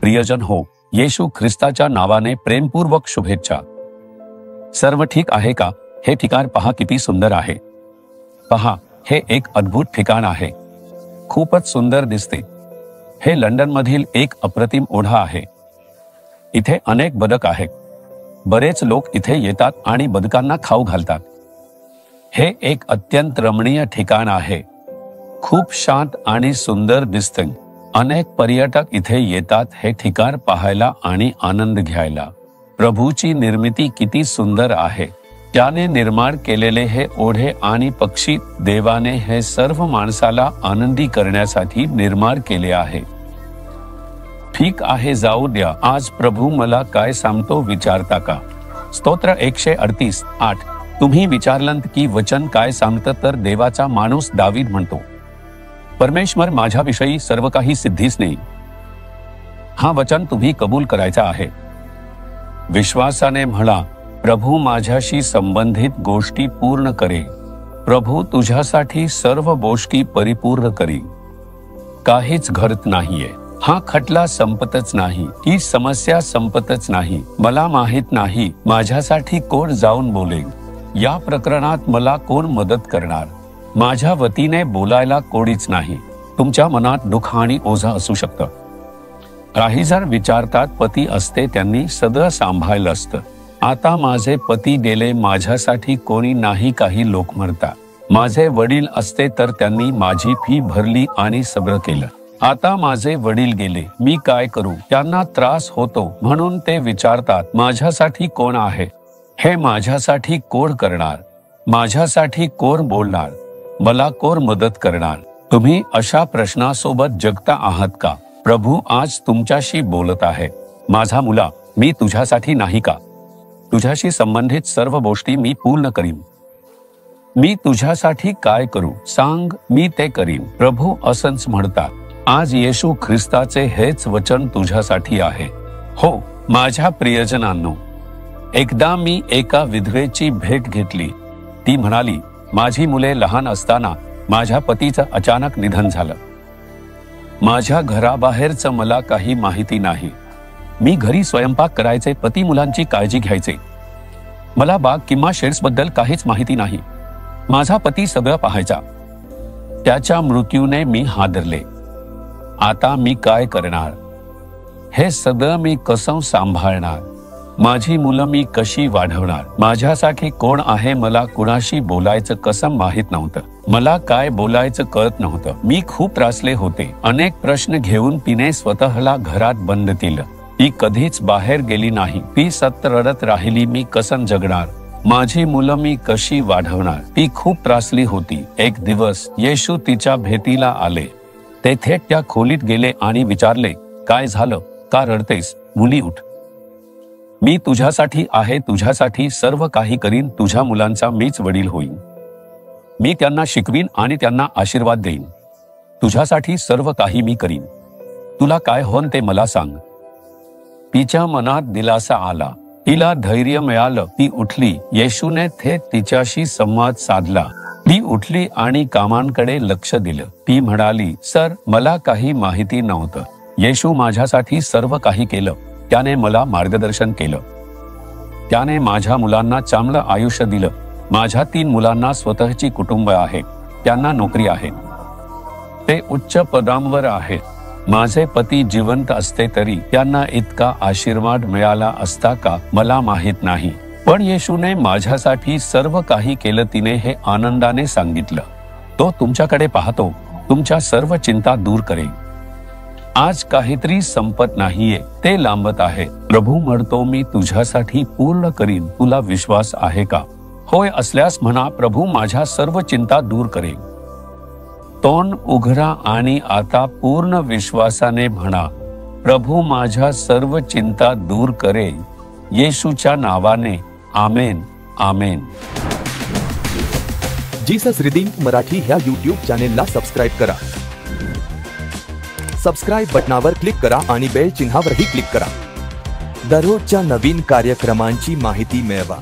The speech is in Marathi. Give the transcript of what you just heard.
प्रियजन हो, येशू ख्रिस्ताच्या नावाने प्रेमपूर्वक शुभेच्छा। सर्व ठीक आहे का? हे ठिकाण पहा किती सुंदर आहे। पहा, हे एक अद्भुत ठिकाण आहे। खूपच सुंदर दिसते। हे लंडनमधील एक अप्रतिम ओढा आहे। इथे अनेक बदक आहेत। बरेच लोक इथे येतात आणि बदकांना खाऊ घालतात। हे एक अत्यंत रमणीय ठिकाण आहे। खूप शांत आणि सुंदर दिसते। अनेक पर्यटक इथे येतात हे ठिकाण पाहायला आणि आनंद घ्यायला। प्रभूची निर्मिती किती सुंदर आहे। त्याने निर्माण केलेले हे ओढे आणि पक्षी देवाने हे सर्व माणसाला आनंदी करण्यासाठी निर्माण केले आहे। ठीक आहे, जाऊ द्या। आज प्रभू मला काय सांगतो विचारता का? स्तोत्र 138:8। तुम्ही विचारलंत की वचन काय सांगतं, तर देवाचा माणूस दावीद म्हणतो, परमेश्वर माझ्याविषयी सर्व काही सिद्धीस नेईल। हा वचन तुम्ही कबूल करायचा आहे। विश्वासाने म्हणा, प्रभू माझ्याशी संबंधित गोष्टी पूर्ण करे। प्रभू तुझ्यासाठी सर्व गोष्टी परिपूर्ण करी। काहीच घडत नाहीये। हा खटला संपतच नाही। ही समस्या संपतच नाही। मला माहित नाही माझ्यासाठी कोण जाऊन बोलेल। या प्रकरणात मला कोण मदत करणार? माझ्या वतीने बोलायला कोणीच नाही। तुमच्या मनात दुःख आणि ओझं असू शकतं। काही जण विचारतात, पती असते त्यांनी सगळं सांभाळलं असतं। आता माझे पती गेले, माझ्यासाठी कोणी नाही। काही लोक म्हणतात, माझे वडील असते तर त्यांनी माझी फी भरली आणि सगळं केलं। आता माझे वडील गेले, मी काय करू? त्यांना त्रास होतो म्हणून ते विचारतात, माझ्यासाठी कोण आहे? हे माझ्यासाठी कोण करणार? माझ्यासाठी कोण बोलणार? मला कोण मदत करणार? तुम्ही अशा प्रश्नासोबत जगता आहात का? प्रभू आज तुमच्याशी बोलत आहे। माझा मुला, मी तुझ्यासाठी नाही का? तुझ्याशी संबंधित सर्व गोष्टी मी पूर्ण करीन। मी तुझ्यासाठी काय करू? सांग, मी ते करीन। प्रभू असंच म्हणतात। आज येशू ख्रिस्ताचे हेच वचन तुझ्यासाठी आहे। हो माझ्या प्रियजनांनो, एकदा मी एका विधवेची भेट घेतली। ती म्हणाली, माझी मुले लहान असताना माझ्या पतीचं अचानक निधन झालं। माझ्या घराबाहेरचं मला काही माहिती नाही। मी घरी स्वयंपाक करायचे, पती मुलांची काळजी घ्यायचे। मला बाग किंवा शेड्सबद्दल काहीच माहिती नाही। माझा पती सगळं पाहायचा। त्याच्या मृत्यूने मी हादरले। आता मी काय करणार? हे सगळं मी कसं सांभाळणार? माझी मुलं मी कशी वाढवणार? माझ्यासाठी कोण आहे? मला कुणाशी बोलायचं कसं माहित नव्हतं। मला काय बोलायचं कळत नव्हतं। मी खूप त्रासले होते। अनेक प्रश्न घेऊन तिने स्वतःला घरात बंद केलं। ती कधीच बाहेर गेली नाही। ती सतत रडत राहिली, मी कसं जगणार? माझी मुलं मी कशी वाढवणार? ती खूप त्रासली होती। एक दिवस येशू तिच्या भेटीला आले। ते थेट त्या खोलीत गेले आणि विचारले, काय झालं? का रडतेस? मुली उठ। मी तुझ्यासाठी आहे। तुझ्यासाठी सर्व काही करीन। तुझ्या मुलांचा मीच वडील होईन। मी त्यांना शिकवीन आणि त्यांना आशीर्वाद देईन। तुझ्यासाठी सर्व काही मी करीन। तुला काय होन ते मला सांग। तिच्या मनात दिलासा आला। तिला धैर्य मिळालं। ती उठली। येशूने थेट तिच्याशी संवाद साधला। ती उठली आणि कामांकडे लक्ष दिलं। ती म्हणाली, सर मला काही माहिती नव्हतं। येशू माझ्यासाठी सर्व काही केलं। त्याने मला मार्गदर्शन केलं। त्याने माझ्या मुलांना चांगलं आयुष्य दिलं। माझ्या 3 मुलांना स्वतःची कुटुंब आहे। त्यांना नोकरी आहे। ते उच्च पदांवर आहेत। माझे पती जिवंत असते तरी त्यांना इतका आशीर्वाद मिळाला असता का मला माहित नाही। पण येशूने माझ्यासाठी सर्व काही केलं। तिने हे आनंदाने सांगितलं। तो तुमच्याकडे पाहतो, तुमच्या सर्व चिंता दूर करेल। आज काहीतरी संपत नाहीये, ते लांबत आहे। प्रभू म्हणतो, मी तुझ्यासाठी पूर्ण करीन। तुला विश्वास आहे का? होय असल्यास म्हणा, प्रभू माझ्या सर्व चिंता दूर करेल। तोंड उघडा आणि आता पूर्ण विश्वासाने म्हणा, प्रभू माझ्या सर्व चिंता दूर करेल। येशूच्या नावाने आमेन, आमेन। जीसस रिडीम्ड मराठी ह्या YouTube चॅनेलला सबस्क्राइब करा। सबस्क्राइब बटनावर क्लिक करा आणि बेल चिन्हावरही क्लिक करा। दररोजच्या नवीन कार्यक्रमांची माहिती मिळवा।